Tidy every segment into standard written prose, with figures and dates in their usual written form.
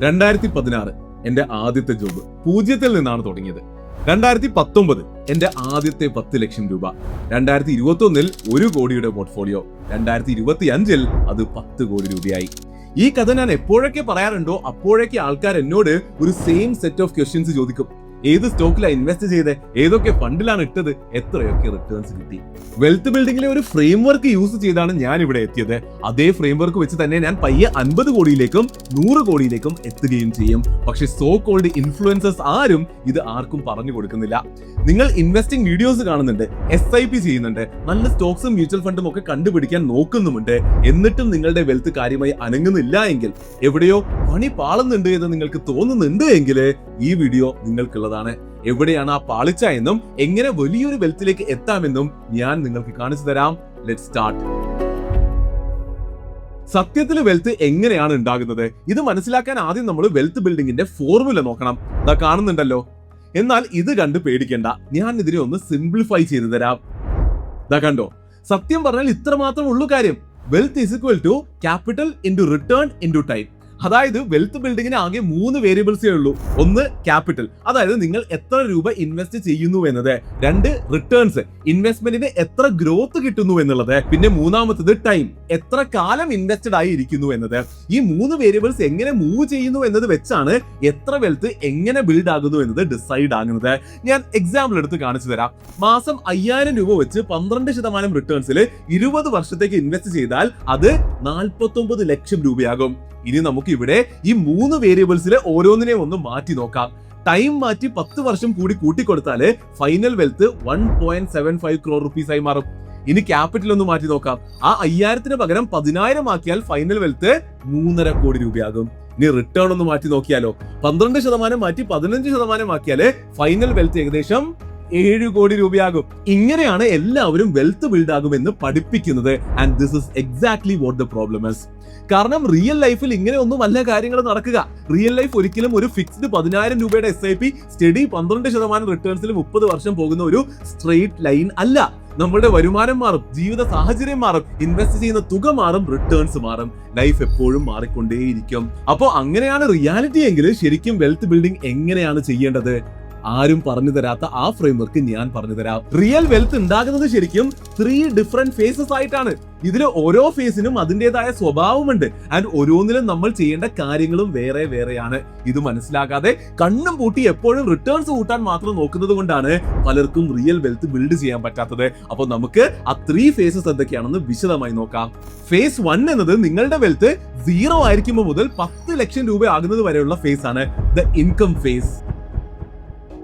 2016 എന്റെ ആദ്യത്തെ ജോബ് 0 നിന്നാണ് തുടങ്ങിയത്. 2019 എന്റെ ആദ്യത്തെ 10 ലക്ഷം രൂപ. 2021 1 കോടിയുടെ പോർട്ട്ഫോളിയോ. 2025 അത് 10 കോടി രൂപയായി. ഈ കഥ ഞാൻ എപ്പോഴൊക്കെ പറയാറുണ്ടോ അപ്പോഴൊക്കെ ആൾക്കാർ എന്നോട് ഒരു സെയിം സെറ്റ് ഓഫ് ക്വസ്റ്റ്യൻസ് ചോദിക്കും. ഏത് സ്റ്റോക്കിലാണ് ഇൻവെസ്റ്റ് ചെയ്തത്, ഏതൊക്കെ ഫണ്ടിലാണ് ഇട്ടത്, എത്രയൊക്കെ റിട്ടേൺസ് കിട്ടി. വെൽത്ത് ബിൽഡിംഗിലെ ഒരു ഫ്രെയിം വർക്ക് യൂസ് ചെയ്താണ് ഞാൻ ഇവിടെ എത്തിയത്. അതേ ഫ്രെയിം വർക്ക് വെച്ച് തന്നെ ഞാൻ പയ്യെ 50 കോടിയിലേക്കും 100 കോടിയിലേക്കും എത്തുകയും ചെയ്യും. പക്ഷെ സോ കോൾഡ് ഇൻഫ്ലുവൻസേഴ്സ് ആരും ഇത് ആർക്കും പറഞ്ഞു കൊടുക്കുന്നില്ല. നിങ്ങൾ ഇൻവെസ്റ്റിംഗ് വീഡിയോസ് കാണുന്നുണ്ട്, SIP ചെയ്യുന്നുണ്ട്, നല്ല സ്റ്റോക്സും മ്യൂച്വൽ ഫണ്ടും ഒക്കെ കണ്ടുപിടിക്കാൻ നോക്കുന്നുമുണ്ട്. എന്നിട്ടും നിങ്ങളുടെ വെൽത്ത് കാര്യമായി അനങ്ങുന്നില്ല എങ്കിൽ, എവിടെയോ പണി പാളുന്നുണ്ട് എന്ന് നിങ്ങൾക്ക് തോന്നുന്നുണ്ട് എങ്കിൽ ഈ വീഡിയോ നിങ്ങൾക്കുള്ളതാണ്. എവിടെയാണ് ആ പാളിച്ച എന്നും എങ്ങനെ വലിയൊരു വെൽത്തിലേക്ക് എത്താമെന്നും ഞാൻ നിങ്ങൾക്ക് കാണിച്ചു തരാം. Let's start. സത്യത്തിൽ വെൽത്ത് എങ്ങനെയാണ് ഉണ്ടാകുന്നത്? ഇത് മനസ്സിലാക്കാൻ ആദ്യം നമ്മൾ വെൽത്ത് ബിൽഡിംഗിന്റെ ഫോർമുല നോക്കണം. ദാ കാണുന്നുണ്ടല്ലോ. എന്നാൽ ഇത് കണ്ട് പേടിക്കേണ്ട, ഞാൻ ഇതിനെ ഒന്ന് സിംപ്ലിഫൈ ചെയ്തു തരാം. ദാ കണ്ടോ, സത്യം പറഞ്ഞാൽ ഇത്ര മാത്രം ഉള്ളൂ കാര്യം. Wealth is equal to capital into return into time. അതായത് വെൽത്ത് ബിൽഡിങ്ങിന് ആകെ 3 വേരിയബിൾസേ ഉള്ളൂ. ഒന്ന് ക്യാപിറ്റൽ, അതായത് നിങ്ങൾ എത്ര രൂപ ഇൻവെസ്റ്റ് ചെയ്യുന്നു എന്നത്. 2 റിട്ടേൺസ്, ഇൻവെസ്റ്റ്മെന്റിന് എത്ര ഗ്രോത്ത് കിട്ടുന്നു എന്നുള്ളത്. പിന്നെ മൂന്നാമത്തത് ടൈം, എത്ര കാലം ഇൻവെസ്റ്റഡ് ആയി ഇരിക്കുന്നു എന്നത്. ഈ 3 വേരിയബിൾസ് എങ്ങനെ മൂവ് ചെയ്യുന്നു എന്നത് വെച്ചാണ് എത്ര വെൽത്ത് എങ്ങനെ ബിൽഡ് ആകുന്നു എന്നത് ഡിസൈഡ് ആകുന്നത്. ഞാൻ എക്സാമ്പിൾ എടുത്ത് കാണിച്ചു തരാം. മാസം 5000 രൂപ വെച്ച് 12% റിട്ടേൺസിൽ 20 വർഷത്തേക്ക് ഇൻവെസ്റ്റ് ചെയ്താൽ അത് 49 ലക്ഷം രൂപയാകും. ഇനി നമുക്ക് ഇവിടെ ഈ 3 വേരിയബിൾസിൽ ഓരോന്നിനെ ഒന്ന് മാറ്റി നോക്കാം. ടൈം മാറ്റി 10 വർഷം കൂടി കൂട്ടിക്കൊടുത്താല് ഫൈനൽ വെൽത്ത് 1.75 crore rupees ആയി മാറും. ഇനി ക്യാപിറ്റൽ ഒന്ന് മാറ്റി നോക്കാം. ആ 5000 പകരം 10000 ആക്കിയാൽ ഫൈനൽ വെൽത്ത് 3.5 കോടി രൂപയാകും. ഇനി റിട്ടേൺ ഒന്ന് മാറ്റി നോക്കിയാലോ, 12% മാറ്റി 15% ആക്കിയാല് ഫൈനൽ വെൽത്ത് ഏകദേശം 7 കോടി രൂപയാകും. ഇങ്ങനെയാണ് എല്ലാവരും വെൽത്ത് ബിൽഡ് ആകുമെന്ന് പഠിപ്പിക്കുന്നത്. And this is exactly what the problem is. കാരണം റിയൽ ലൈഫിൽ ഇങ്ങനെ ഒന്നും വല്ല കാര്യങ്ങൾ നടക്കുക. റിയൽ ലൈഫ് ഒരിക്കലും ഒരു ഫിക്സ്ഡ് 10000 രൂപയുടെ SIP സ്റ്റഡി 12% റിട്ടേൺസിൽ 30 വർഷം പോകുന്ന ഒരു സ്ട്രെയിറ്റ് ലൈൻ അല്ല. നമ്മുടെ വരുമാനം മാറും, ജീവിത സാഹചര്യം മാറും, ഇൻവെസ്റ്റ് ചെയ്യുന്ന തുക മാറും, റിട്ടേൺസ് മാറും. ലൈഫ് എപ്പോഴും മാറിക്കൊണ്ടേയിരിക്കും. അപ്പോൾ അങ്ങനെയാണ് റിയാലിറ്റി എങ്കിൽ ശരിക്കും വെൽത്ത് ബിൽഡിംഗ് എങ്ങനെയാണ് ചെയ്യേണ്ടത്? ആരും പറഞ്ഞു തരാത്ത ആ ഫ്രെയിംവർക്ക് ഞാൻ പറഞ്ഞു തരാം. റിയൽ വെൽത്ത് ഉണ്ടാകുന്നത് ശരിക്കും 3 ഡിഫറെന്റ് ഫേസസ് ആയിട്ടാണ്. ഇതിൽ ഓരോ ഫേസിനും അതിൻ്റെതായ സ്വഭാവമുണ്ട്. ആൻഡ് ഓരോന്നിലും നമ്മൾ ചെയ്യേണ്ട കാര്യങ്ങളും വേറെ വേറെയാണ്. ഇത് മനസ്സിലാക്കാതെ കണ്ണും പൂട്ടി എപ്പോഴും റിട്ടേൺസ് കൂട്ടാൻ മാത്രം നോക്കുന്നത് കൊണ്ടാണ് പലർക്കും റിയൽ വെൽത്ത് ബിൽഡ് ചെയ്യാൻ പറ്റാത്തത്. അപ്പോൾ നമുക്ക് ആ 3 ഫേസസ് എന്തൊക്കെയാണെന്ന് വിശദമായി നോക്കാം. ഫേസ് 1 എന്നത് നിങ്ങളുടെ വെൽത്ത് 0 ആയിരിക്കുമ്പോൾ മുതൽ 10 ലക്ഷം രൂപ ആകുന്നത് വരെയുള്ള ഫേസ് ആണ്, ദ ഇൻകം ഫേസ്.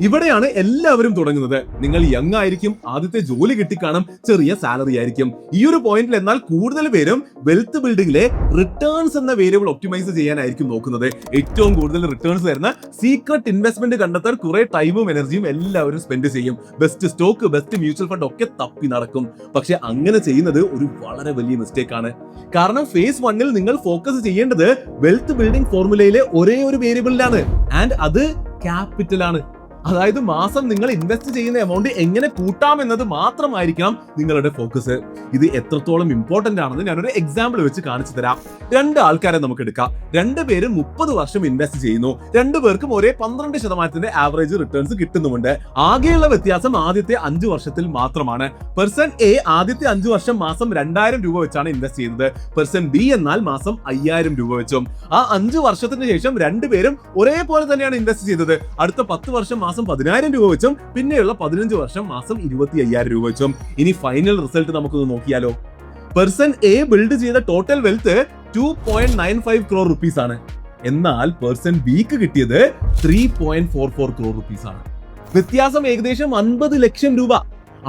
ഇവിടെയാണ് എല്ലാവരും തുടങ്ങുന്നത്. നിങ്ങൾ യങ് ആയിരിക്കും, ആദ്യത്തെ ജോലി കിട്ടിക്കാണും, ചെറിയ സാലറി ആയിരിക്കും. ഈ ഒരു പോയിന്റിൽ എന്നാൽ കൂടുതൽ പേരും വെൽത്ത് ബിൽഡിംഗിലെ റിട്ടേൺസ് എന്ന വേരിയബിൾ ഒപ്റ്റിമൈസ് ചെയ്യാനായിരിക്കും നോക്കുന്നത്. ഏറ്റവും കൂടുതൽ റിട്ടേൺസ് തരുന്ന സീക്രട്ട് ഇൻവെസ്റ്റ്മെന്റ് കണ്ടെത്താൻ കുറെ ടൈമും എനർജിയും എല്ലാവരും സ്പെൻഡ് ചെയ്യും. Best stock, best mutual fund ഒക്കെ തപ്പി നടക്കും. പക്ഷെ അങ്ങനെ ചെയ്യുന്നത് ഒരു വളരെ വലിയ മിസ്റ്റേക്ക് ആണ്. കാരണം ഫേസ് 1 നിങ്ങൾ ഫോക്കസ് ചെയ്യേണ്ടത് വെൽത്ത് ബിൽഡിംഗ് ഫോർമുലയിലെ ഒരേ ഒരു വേരിയബിളിലാണ്. ആൻഡ് അത് ക്യാപിറ്റൽ ആണ്. അതായത് മാസം നിങ്ങൾ ഇൻവെസ്റ്റ് ചെയ്യുന്ന എമൗണ്ട് എങ്ങനെ കൂട്ടാം എന്നത് മാത്രമായിരിക്കണം നിങ്ങളുടെ ഫോക്കസ്. ഇത് എത്രത്തോളം ഇമ്പോർട്ടന്റ് ആണെന്ന് ഞാനൊരു എക്സാമ്പിൾ വെച്ച് കാണിച്ചു തരാം. 2 ആൾക്കാരെ നമുക്ക് എടുക്കാം. 2 പേരും 30 വർഷം ഇൻവെസ്റ്റ് ചെയ്യുന്നു. 2 പേർക്കും ഒരേ 12% ആവറേജ് റിട്ടേൺസ് കിട്ടുന്നുമുണ്ട്. ആകെയുള്ള വ്യത്യാസം ആദ്യത്തെ 5 വർഷത്തിൽ മാത്രമാണ്. പേഴ്സൺ എ ആദ്യത്തെ 5 വർഷം മാസം 2000 രൂപ വെച്ചാണ് ഇൻവെസ്റ്റ് ചെയ്യുന്നത്. പേഴ്സൺ ബി എന്നാൽ മാസം 5000 രൂപ വെച്ചും. ആ 5 വർഷത്തിന് ശേഷം 2 പേരും ഒരേപോലെ തന്നെയാണ് ഇൻവെസ്റ്റ് ചെയ്തത്. അടുത്ത 10 വർഷം മാസം 10000 രൂപ വെച്ചും പിന്നെയുള്ള 15 വർഷം മാസം 25000 രൂപ വെച്ചും. ഇനി ഫൈനൽ റിസൾട്ട് നമുക്കൊന്ന് നോക്കിയാലോ. പേഴ്സൺ എ ബിൽഡ് ചെയ്ത ടോട്ടൽ വെൽത്ത് 2.95 crore rupees ആണ്. എന്നാൽ പേഴ്സൺ ബിക്ക് കിട്ടിയത് 3.44 crore rupees ആണ്. വ്യത്യാസം ഏകദേശം 50 ലക്ഷം രൂപ.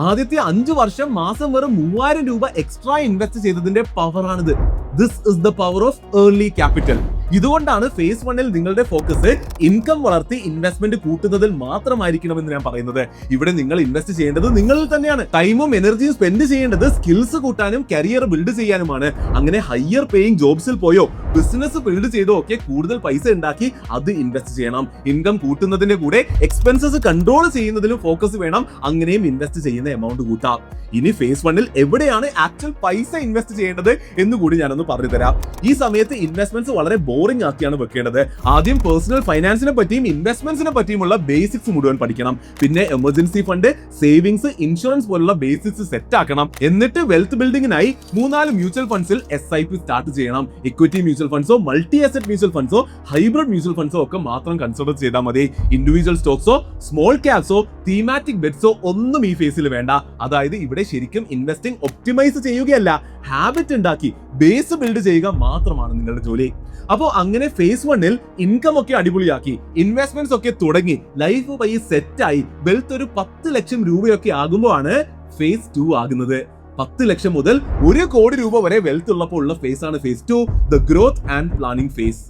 ആദ്യത്തെ 5 വർഷം മാസം വെറും 3000 രൂപ എക്സ്ട്രാ ഇൻവെസ്റ്റ് ചെയ്തതിന്റെ പവറാണിത്. This is the power of early capital. ഇതുകൊണ്ടാണ് ഫേസ് 1 നിങ്ങളുടെ ഫോക്കസ് ഇൻകം വളർത്തി ഇൻവെസ്റ്റ്മെന്റ് കൂട്ടുന്നതിൽ മാത്രമായിരിക്കണമെന്ന് ഞാൻ പറയുന്നത്. ഇവിടെ നിങ്ങൾ ഇൻവെസ്റ്റ് ചെയ്യേണ്ടത് നിങ്ങളിൽ തന്നെയാണ്. ടൈമും എനർജിയും സ്പെൻഡ് ചെയ്യേണ്ടത് സ്കിൽസ് കൂട്ടാനും കരിയർ ബിൽഡ് ചെയ്യാനുമാണ്. അങ്ങനെ ഹയർ പേയിങ് ജോബ്സിൽ പോയോ ബിസിനസ് ബിൽഡ് ചെയ്തോ ഒക്കെ കൂടുതൽ പൈസ ഉണ്ടാക്കി അത് ഇൻവെസ്റ്റ് ചെയ്യണം. ഇൻകം കൂട്ടുന്നതിന്റെ കൂടെ എക്സ്പെൻസസ് കൺട്രോൾ ചെയ്യുന്നതിലും ഫോക്കസ് വേണം. അങ്ങനെയും ഇൻവെസ്റ്റ് ചെയ്യുന്ന എമൗണ്ട് കൂട്ടാം. ഇനി ഫേസ് 1 എവിടെയാണ് ആക്ച്വൽ പൈസ ഇൻവെസ്റ്റ് ചെയ്യേണ്ടത് എന്ന് കൂടി ഞാനൊന്ന് പറഞ്ഞു തരാം. ഈ സമയത്ത് ഇൻവെസ്റ്റ്മെന്റ്സ് വളരെ ബോറിംഗ് ആക്കിയാണ് വെക്കേണ്ടത്. ആദ്യം പേഴ്സണൽ ഫൈനാൻസിനെ പറ്റിയും ഇൻവെസ്റ്റ്മെന്റ്സിനെ പറ്റിയുമുള്ള ബേസിക്സ് മുഴുവൻ പഠിക്കണം. പിന്നെ എമർജൻസി ഫണ്ട്, സേവിങ്സ്, ഇൻഷുറൻസ് പോലുള്ള ബേസിക്സ് സെറ്റ് ആക്കണം. എന്നിട്ട് വെൽത്ത് ബിൽഡിംഗിനായി 3-4 മ്യൂച്വൽ ഫണ്ട്സിൽ SIP സ്റ്റാർട്ട് ചെയ്യണം. ഇക്വിറ്റി മ്യൂച്വൽ ഫണ്ട്സോ, മൾട്ടി അസറ്റ് മ്യൂച്വൽ ഫണ്ട്സോ, ഹൈബ്രിഡ് മ്യൂച്വൽ ഫണ്ട്സോ ഒക്കെ മാത്രം കൺസിഡർ ചെയ്താൽ മതി. ഇൻഡിവിജ്വൽ സ്റ്റോക്സോ, സ്മോൾ ക്യാപ്സോ, തീമാറ്റിക് ബെറ്റ്സോ ഒന്നും ഈ ഫേസിൽ വേണ്ട. അതായത് ഇവിടെ ശരിക്കും ഇൻവെസ്റ്റിംഗ് ഒപ്റ്റിമൈസ് ചെയ്യുകയല്ല, ഹാബിറ്റ് ഉണ്ടാക്കി ബേസ് ബിൽഡ് ചെയ്യുക മാത്രമാണ് നിങ്ങളുടെ ജോലി. അപ്പോൾ അങ്ങനെ ഫേസ് 1-ൽ ഇൻകം ഒക്കെ അടിപൊളിയാക്കി, ഇൻവെസ്റ്റ്മെന്റ്സ് ഒക്കെ തുടങ്ങി, ലൈഫ് പയ്യെ സെറ്റായി, വെൽത്ത് ഒരു 10 ലക്ഷം രൂപയൊക്കെ ആകുമ്പോഴാണ് ഫേസ് 2 ആകുന്നത്. 10 ലക്ഷം മുതൽ 1 കോടി രൂപ വരെ വെൽത്ത് ഉള്ളപ്പോൾ ഉള്ള ഫേസ് ആണ് phase 2, the growth and planning phase.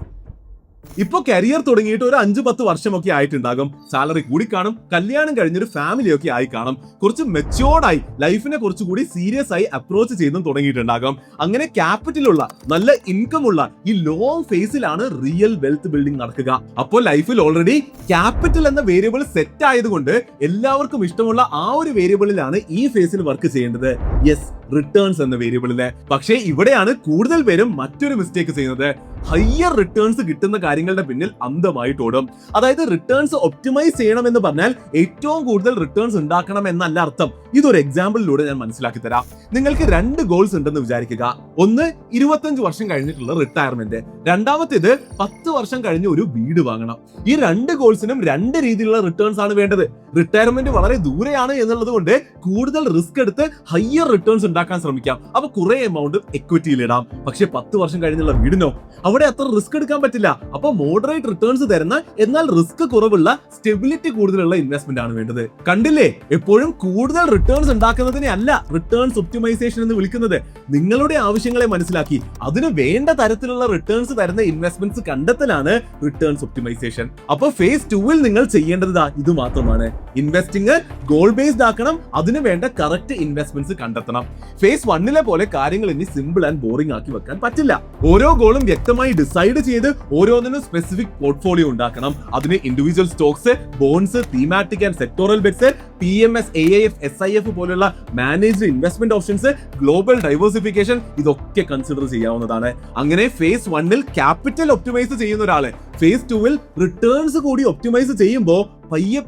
ഇപ്പൊ കരിയർ തുടങ്ങിയിട്ട് ഒരു 5-10 വർഷമൊക്കെ ആയിട്ടുണ്ടാകും. സാലറി കൂടി കാണും, കല്യാണം കഴിഞ്ഞൊരു ഫാമിലി ഒക്കെ ആയി കാണും, കുറച്ച് മെച്യൂർഡായി ലൈഫിനെ കുറച്ചുകൂടി സീരിയസ് ആയി അപ്രോച്ച് ചെയ്തും തുടങ്ങിയിട്ടുണ്ടാകും. അങ്ങനെ ക്യാപിറ്റലുള്ള നല്ല ഇൻകം ഉള്ള ഈ ലോങ് ഫേസിലാണ് റിയൽ വെൽത്ത് ബിൽഡിംഗ് നടക്കുക. അപ്പോൾ ലൈഫിൽ ഓൾറെഡി ക്യാപിറ്റൽ എന്ന വേരിയബിൾ സെറ്റ് ആയതുകൊണ്ട് എല്ലാവർക്കും ഇഷ്ടമുള്ള ആ ഒരു വേരിയബിളിലാണ് ഈ ഫേസിൽ വർക്ക് ചെയ്യേണ്ടത്. യെസ്, റിട്ടേൺസ് എന്ന വേരിയബിളില്. പക്ഷേ ഇവിടെയാണ് കൂടുതൽ പേരും മറ്റൊരു മിസ്റ്റേക്ക് ചെയ്യുന്നത്. ഹയർ റിട്ടേൺസ് കിട്ടുന്ന കാര്യങ്ങളുടെ പിന്നിൽ അന്ധമായിട്ട് ഓടും. അതായത് റിട്ടേൺസ് ഒപ്റ്റിമൈസ് ചെയ്യണം എന്ന് പറഞ്ഞാൽ ഏറ്റവും കൂടുതൽ റിട്ടേൺസ് ഉണ്ടാക്കണം എന്നല്ല അർത്ഥം. ഇതൊരു എക്സാമ്പിളിലൂടെ ഞാൻ മനസ്സിലാക്കി തരാം. നിങ്ങൾക്ക് 2 ഗോൾസ് ഉണ്ടെന്ന് വിചാരിക്കുക. ഒന്ന് 25 വർഷം കഴിഞ്ഞിട്ടുള്ള റിട്ടയർമെന്റ്, രണ്ടാമത്തേത് 10 വർഷം കഴിഞ്ഞ് ഒരു വീട് വാങ്ങണം. ഈ 2 ഗോൾസിനും 2 രീതിയിലുള്ള റിട്ടേൺസ് ആണ് വേണ്ടത്. റിട്ടയർമെന്റ് വളരെ ദൂരെയാണ് എന്നുള്ളത് കൊണ്ട് കൂടുതൽ റിസ്ക് എടുത്ത് ഹയർ റിട്ടേൺസ് ഉണ്ടാക്കാൻ ശ്രമിക്കാം. അപ്പൊ കുറെ എമൗണ്ട് എക്വിറ്റിയിൽ ഇടാം. പക്ഷെ 10 വർഷം കഴിഞ്ഞുള്ള വീടിനോ, അവിടെ അത്ര റിസ്ക് എടുക്കാൻ പറ്റില്ല. അപ്പൊ മോഡറേറ്റ് റിട്ടേൺസ് തരുന്ന എന്നാൽ റിസ്ക് കുറവുള്ള, സ്റ്റെബിലിറ്റി കൂടുതലുള്ള ഇൻവെസ്റ്റ്മെന്റ് ആണ് വേണ്ടത്. കണ്ടില്ലേ, എപ്പോഴും കൂടുതൽ റിട്ടേൺസ് ഉണ്ടാക്കുന്നതിനെ അല്ല റിട്ടേൺസ് ഒപ്റ്റിമൈസേഷൻ എന്ന് വിളിക്കുന്നത്. നിങ്ങളുടെ ആവശ്യങ്ങളെ മനസ്സിലാക്കി അതിന് വേണ്ട തരത്തിലുള്ള റിട്ടേൺസ് തരുന്ന ഇൻവെസ്റ്റ്മെന്റ്സ് കണ്ടെത്തലാണ് റിട്ടേൺസ് ഒപ്റ്റിമൈസേഷൻ. അപ്പൊ ഫേസ് 2-ൽ നിങ്ങൾ ചെയ്യേണ്ടത് ഇത് മാത്രമാണ്. ഇൻവെസ്റ്റിംഗ് ഗോൾ ബേസ്ഡ് ആക്കണം, അതിന് വേണ്ട കറക്റ്റ് ഇൻവെസ്റ്റ്മെന്റ്സ് കണ്ടെത്തണം. ഫേസ് 1-ലെ പോലെ കാര്യങ്ങൾ ഇനി സിമ്പിൾ ആൻഡ് ബോറിംഗ് ആക്കി വെക്കാൻ പറ്റില്ല. ഓരോ ഗോളും വ്യക്തമായി ഡിസൈഡ് ചെയ്ത് ഓരോന്നിനും സ്പെസിഫിക് പോർട്ട്ഫോളിയോ ഉണ്ടാക്കണം. അതിന് individual stocks, bonds, thematic and sectoral bets, PMS, AIF, SIF പോലുള്ള managed investment options, global diversification, ഇതൊക്കെ കൺസിഡർ ചെയ്യാവുന്നതാണ്. അങ്ങനെ ഫേസ് 1-ൽ ക്യാപിറ്റൽ ഒപ്റ്റിമൈസ് ചെയ്യുന്ന ഒരാള് ഫേസ് 2-ൽ റിട്ടേൺസ് കൂടി ഒപ്റ്റിമൈസ് ചെയ്യുമ്പോൾ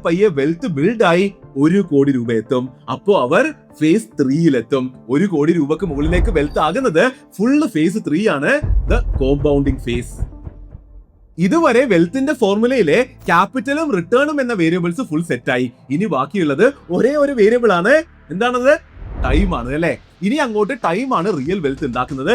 പയ്യെ വെൽത്ത് ബിൽഡ് ആയി 1 കോടി രൂപ എത്തും. അപ്പോ അവർ ഫേസ് 3-ൽ എത്തും. 1 കോടി രൂപക്ക് മുകളിലേക്ക് വെൽത്ത് ആകുന്നത് ഫുള്ള് ഫേസ് 3 ആണ്, ദ കോമ്പൗണ്ടിങ് ഫേസ്. ഇതുവരെ വെൽത്തിന്റെ ഫോർമുലയിലെ ക്യാപിറ്റലും റിട്ടേണും എന്ന വേരിയബിൾസ് ഫുൾ സെറ്റായി. ഇനി ബാക്കിയുള്ളത് ഒരേ ഒരു വേരിയബിൾ ആണ്. എന്താണത്? ടൈം ആണ്, അല്ലെ? ഇനി അങ്ങോട്ട് ടൈം ആണ് റിയൽ വെൽത്ത് ഉണ്ടാക്കുന്നത്.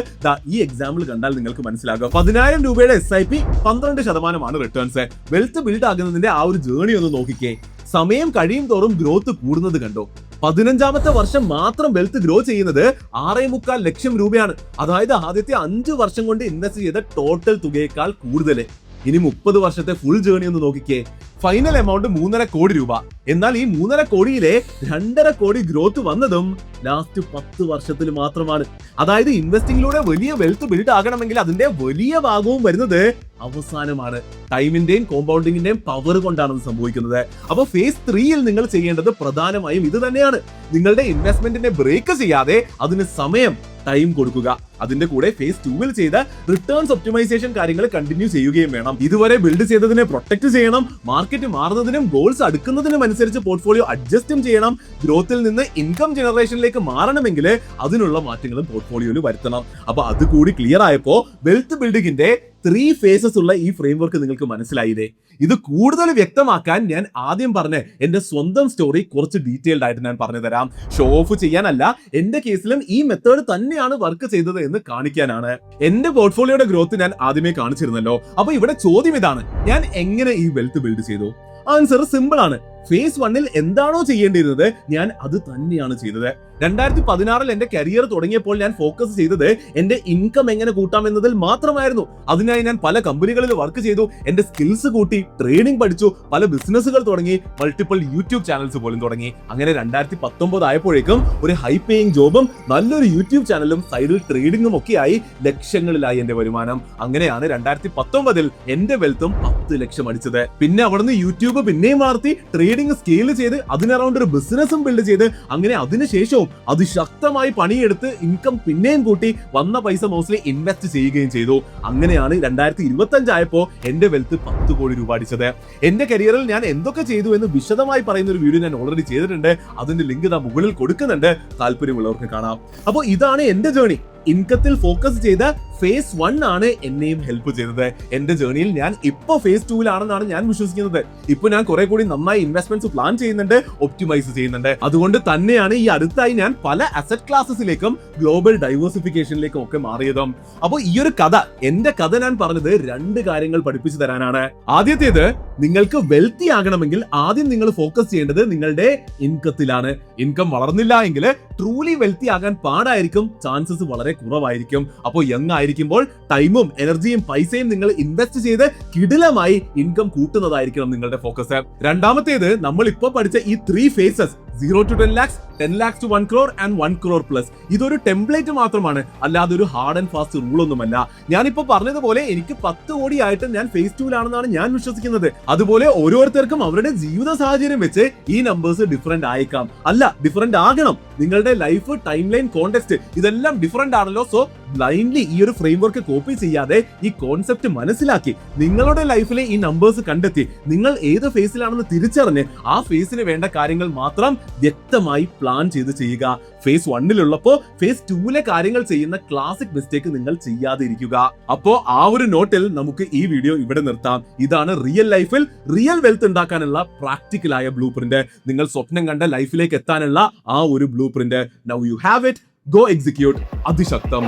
ഈ എക്സാമ്പിൾ കണ്ടാൽ നിങ്ങൾക്ക് മനസ്സിലാകും. 10,000 രൂപയുടെ SIP 12% റിട്ടേൺസ്. വെൽത്ത് ബിൽഡ് ആകുന്നതിന്റെ ആ ഒരു ജേർണി ഒന്ന് നോക്കിക്കേ. സമയം കഴിയും തോറും ഗ്രോത്ത് കൂടുന്നത് കണ്ടോ? 15ാമത്തെ വർഷം മാത്രം വെൽത്ത് ഗ്രോ ചെയ്യുന്നത് 6.25 ലക്ഷം രൂപയാണ്. അതായത് ആദ്യത്തെ 5 വർഷം കൊണ്ട് ഇൻവെസ്റ്റ് ചെയ്ത ടോട്ടൽ തുകയേക്കാൾ കൂടുതൽ. ഇനി 30 വർഷത്തെ ഫുൾ ജേർണി ഒന്ന് നോക്കിക്കേ. ഫൈനൽ എമൗണ്ട് 3.5 കോടി രൂപ. എന്നാൽ ഈ 3.5 കോടിയിലെ 2.5 കോടി ഗ്രോത്ത് വന്നതും ലാസ്റ്റ് 10 വർഷത്തിൽ മാത്രമാണ്. അതായത് ഇൻവെസ്റ്റിംഗിലൂടെ വലിയ വെൽത്ത് ബിൽഡ് ആകണമെങ്കിൽ അതിന്റെ വലിയ ഭാഗവും വരുന്നത് അവസാനമാണ്. ടൈമിന്റെയും കോമ്പൗണ്ടിങ്ങിന്റെയും പവർ കൊണ്ടാണ് സംഭവിക്കുന്നത്. അപ്പൊ ഫേസ് 3-ൽ നിങ്ങൾ ചെയ്യേണ്ടത് പ്രധാനമായും ഇത് തന്നെയാണ്. നിങ്ങളുടെ ഇൻവെസ്റ്റ്മെന്റിനെ ബ്രേക്ക് ചെയ്യാതെ അതിന് സമയം, ടൈം കൊടുക്കുക. അതിന്റെ കൂടെ ഫേസ് 2-ൽ ചെയ്ത റിട്ടേൺസ് ഒപ്റ്റിമൈസേഷൻ കാര്യങ്ങൾ കണ്ടിന്യൂ ചെയ്യുകയും വേണം. ഇതുവരെ ബിൽഡ് ചെയ്തതിനെ പ്രൊട്ടക്ട് ചെയ്യണം. മാർക്കറ്റ് മാറുന്നതിനും ഗോൾസ് അടുക്കുന്നതിനും അനുസരിച്ച് പോർട്ട്ഫോളിയോ അഡ്ജസ്റ്റും ചെയ്യണം. ഗ്രോത്തിൽ നിന്ന് ഇൻകം ജനറേഷനിലേക്ക് മാറണമെങ്കിൽ അതിനുള്ള മാറ്റങ്ങളും പോർട്ട്ഫോളിയോയിൽ വരുത്തണം. അപ്പൊ അത് കൂടി ക്ലിയർ ആയപ്പോ വെൽത്ത് ബിൽഡിങ്ങിന്റെ 3 ഫേസസ് ഉള്ള ഈ ഫ്രെയിംവർക്ക് നിങ്ങൾക്ക് മനസ്സിലായില്ലേ? ഇത് കൂടുതൽ വ്യക്തമാക്കാൻ ഞാൻ ആദ്യം പറഞ്ഞ എന്റെ സ്വന്തം സ്റ്റോറി കുറച്ച് ഡീറ്റെയിൽഡ് ആയിട്ട് ഞാൻ പറഞ്ഞു തരാം. ഷോ ഓഫ് ചെയ്യാനല്ല, എന്റെ കേസിലും ഈ മെത്തേഡ് തന്നെയാണ് വർക്ക് ചെയ്തത് എന്ന് കാണിക്കാനാണ്. എന്റെ പോർട്ട്ഫോളിയോയുടെ ഗ്രോത്ത് ഞാൻ ആദ്യമേ കാണിച്ചിരുന്നല്ലോ. അപ്പൊ ഇവിടെ ചോദ്യം ഇതാണ്, ഞാൻ എങ്ങനെ ഈ വെൽത്ത് ബിൽഡ് ചെയ്തു? ആൻസർ സിമ്പിൾ ആണ്. ഫേസ് 1-ൽ എന്താണോ ചെയ്യേണ്ടിയിരുന്നത് ഞാൻ അത് തന്നെയാണ് ചെയ്തത്. 2016-ൽ എന്റെ കരിയർ തുടങ്ങിയപ്പോൾ ഞാൻ ഫോക്കസ് ചെയ്തത് എന്റെ ഇൻകം എങ്ങനെ കൂട്ടാം എന്നതിൽ മാത്രമായിരുന്നു. അതിനായി ഞാൻ പല കമ്പനികളിൽ വർക്ക് ചെയ്തു, എന്റെ സ്കിൽസ് കൂട്ടി, ട്രേഡിംഗ് പഠിച്ചു, പല ബിസിനസ്സുകൾ തുടങ്ങി, മൾട്ടിപ്പിൾ യൂട്യൂബ് ചാനൽസ് പോലും തുടങ്ങി. അങ്ങനെ 2019 ആയപ്പോഴേക്കും ഒരു ഹൈ പേയിങ് ജോബും നല്ലൊരു യൂട്യൂബ് ചാനലും സൈഡിൽ ട്രേഡിംഗും ഒക്കെയായി ലക്ഷങ്ങളിലായി എന്റെ വരുമാനം. അങ്ങനെയാണ് 2019-ൽ എന്റെ വെൽത്തും 10 ലക്ഷം അടിച്ചത്. പിന്നെ അവിടുന്ന് യൂട്യൂബ് പിന്നെയും വളർത്തി, ട്രേഡിംഗ് സ്കെയിൽ ചെയ്ത് അതിന് അറൗണ്ട് ഒരു ബിസിനസ്സും ബിൽഡ് ചെയ്ത്, അങ്ങനെ അതിനുശേഷവും അതിശക്തമായി പണിയെടുത്ത് ഇൻകം പിന്നെയും കൂട്ടി വന്ന പൈസ മോസ്റ്റ്ലി ഇൻവെസ്റ്റ് ചെയ്യുകയും ചെയ്തു. അങ്ങനെയാണ് 2025 ആയപ്പോൾ എന്റെ വെൽത്ത് 10 കോടി രൂപ അടിച്ചത്. എന്റെ കരിയറിൽ ഞാൻ എന്തൊക്കെ ചെയ്തു എന്ന് വിശദമായി പറയുന്ന ഒരു വീഡിയോ ഞാൻ ഓൾറെഡി ചെയ്തിട്ടുണ്ട്. അതിന്റെ ലിങ്ക് ഇതാ മുകളിൽ കൊടുക്കുന്നുണ്ട്, താല്പര്യമുള്ളവർക്ക് കാണാം. അപ്പോൾ ഇതാണ് എന്റെ ജേർണി. ഇൻകത്തിൽ ഫോക്കസ് ചെയ്ത ഫേസ് 1 ആണ് എന്നെയും ഹെൽപ്പ് ചെയ്തത്. എന്റെ ജേർണിയിൽ ഞാൻ ഇപ്പോ ഫേസ് 2-ലാണെന്നാണ് ഞാൻ വിശ്വസിക്കുന്നത്. ഇപ്പൊ ഞാൻ കുറെ കൂടി നന്നായി ഇൻവെസ്റ്റ്മെന്റ്സ് പ്ലാൻ ചെയ്യുന്നുണ്ട്, ഒപ്റ്റിമൈസ് ചെയ്യുന്നുണ്ട്. അതുകൊണ്ട് തന്നെയാണ് ഈ അടുത്തായി ഞാൻ പല അസറ്റ് ക്ലാസസിലേക്കും ഗ്ലോബൽ ഡൈവേഴ്സിഫിക്കേഷനിലേക്കും ഒക്കെ മാറിയതും. അപ്പോൾ ഈ ഒരു കഥ, എന്റെ കഥ ഞാൻ പറഞ്ഞത് 2 കാര്യങ്ങൾ പഠിപ്പിച്ചു തരാനാണ്. ആദ്യത്തേത്, നിങ്ങൾക്ക് വെൽത്തി ആകണമെങ്കിൽ ആദ്യം നിങ്ങൾ ഫോക്കസ് ചെയ്യേണ്ടത് നിങ്ങളുടെ ഇൻകത്തിലാണ്. ഇൻകം വളർന്നില്ല എങ്കിൽ ട്രൂലി വെൽത്തി ആകാൻ പാടായിരിക്കും, ചാൻസസ് വളരെ കുറവായിരിക്കും. അപ്പോൾ യങ് ആയിരിക്കുമ്പോൾ ടൈമും എനർജിയും പൈസയും നിങ്ങൾ ഇൻവെസ്റ്റ് ചെയ്ത് കിടിലമായി ഇൻകം കൂട്ടുന്നതായിരിക്കണം നിങ്ങളുടെ ഫോക്കസ്. രണ്ടാമത്തേത്, നമ്മൾ ഇപ്പൊ പഠിച്ച ഈ 3 faces 0 to 10 lakhs, 10 lakhs to 1 crore and 1 crore plus, ഇതൊരു ടെംപ്ലേറ്റ് മാത്രമാണ്, അല്ലാതെ ഒരു ഹാർഡ് ആൻഡ് ഫാസ്റ്റ് റൂൾ ഒന്നുമല്ല. ഞാനിപ്പോ പറഞ്ഞതുപോലെ എനിക്ക് 10 കോടി ആയിട്ട് ഞാൻ ഫേസ് 2-ലാണെന്നാണ് ഞാൻ വിശ്വസിക്കുന്നത്. അതുപോലെ ഓരോരുത്തർക്കും അവരുടെ ജീവിത സാഹചര്യം വെച്ച് ഈ നമ്പേഴ്സ് ഡിഫറെന്റ് ആയേക്കാം. അല്ല, ഡിഫറെന്റ് ആകണം. നിങ്ങളുടെ ലൈഫ്, ടൈം ലൈൻ, കോണ്ടെക്സ്റ്റ് ഇതെല്ലാം ഡിഫറെന്റ് ആണല്ലോ. സോ ബ്ലൈൻഡ്ലി ഈ ഒരു ഫ്രെയിംവർക്ക് കോപ്പി ചെയ്യാതെ ഈ കോൺസെപ്റ്റ് മനസ്സിലാക്കി നിങ്ങളുടെ ലൈഫിലെ ഈ നമ്പേഴ്സ് കണ്ടെത്തി നിങ്ങൾ ഏത് ഫേസിലാണെന്ന് തിരിച്ചറിഞ്ഞ് ആ ഫേസിന് വേണ്ട കാര്യങ്ങൾ മാത്രം വ്യക്തമായി പ്ലാൻ ചെയ്ത് ചെയ്യുക. ഫേസ് 1-ലുള്ളപ്പോ ഫേസ് 2-ലെ കാര്യങ്ങൾ ചെയ്യുന്ന ക്ലാസിക് മിസ്റ്റേക്ക് നിങ്ങൾ ചെയ്യാതെ ഇരിക്കുക. അപ്പോ ആ ഒരു നോട്ടിൽ നമുക്ക് ഈ വീഡിയോ ഇവിടെ നിർത്താം. ഇതാണ് റിയൽ ലൈഫിൽ റിയൽ വെൽത്ത് ഉണ്ടാക്കാനുള്ള പ്രാക്ടിക്കലായ ബ്ലൂ പ്രിന്റ്. നിങ്ങൾ സ്വപ്നം കണ്ട ലൈഫിലേക്ക് എത്താനുള്ള ആ ഒരു blueprint. Now you have it. Go execute. അതിശക്തം.